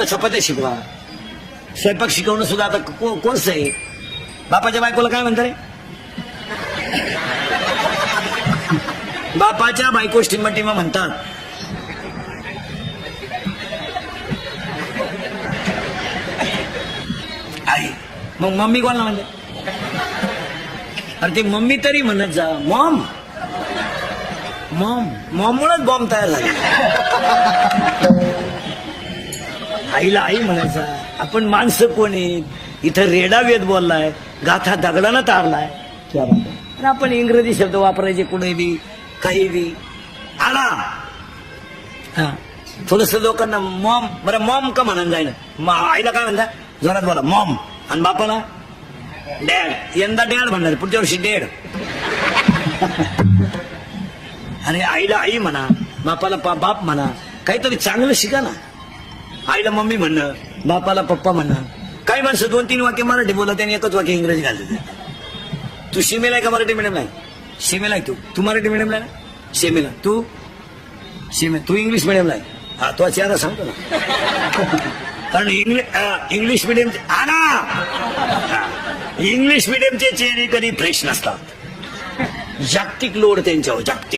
चपात्या शिकवा. स्वयंपाक शिकवणं सुद्धा आता कोर्स आहे. बापाच्या बायकोला काय म्हणतात रे? बापाच्या बायको टिमा म्हणतात. आई मग मम्मी कोणाला म्हणते? अरे ते मम्मी तरी म्हणत जा. मॉम मॉम मॉममुळेच बॉम्ब तयार झाले. आईला आई म्हणायचा. आपण माणसं कोण आहेत? इथं रेडा वेद बोललाय, गाथा दगडानं तारलाय. तर आपण इंग्रजी शब्द वापरायचे कुठे बी काही बी. आला हा थोडस लोकांना मॉम. बरं मॉम का म्हणून जाईल? आईला काय म्हणता? जोरात बोला मॉम. आणि बापाला डॅड. यंदा डॅड म्हणणार, पुढच्या वर्षी डॅड. अरे आईला आई म्हणा, बापाला बाप म्हणा. काहीतरी चांगलं शिका ना. आईला मम्मी म्हणणं, बापाला पप्पा म्हणणं. काही माणसं 2-3 वाक्य मराठी बोलत आणि एकच वाक्य इंग्रजी घालतात. तू शिमेला आहे का मराठी मिडियमला आहे? शिमेला आहे तू मराठी मिडियमला आहे ना? शिमेला तू तू इंग्लिश मिडियमला आहे. हा तो चेहरा सांगतो ना. कारण इंग्लिश मिडियम इंग्लिश मिडियमचे चेहरे कधी फ्रेश नसतात. जागतिक लोड त्यांच्यावर. जागतिक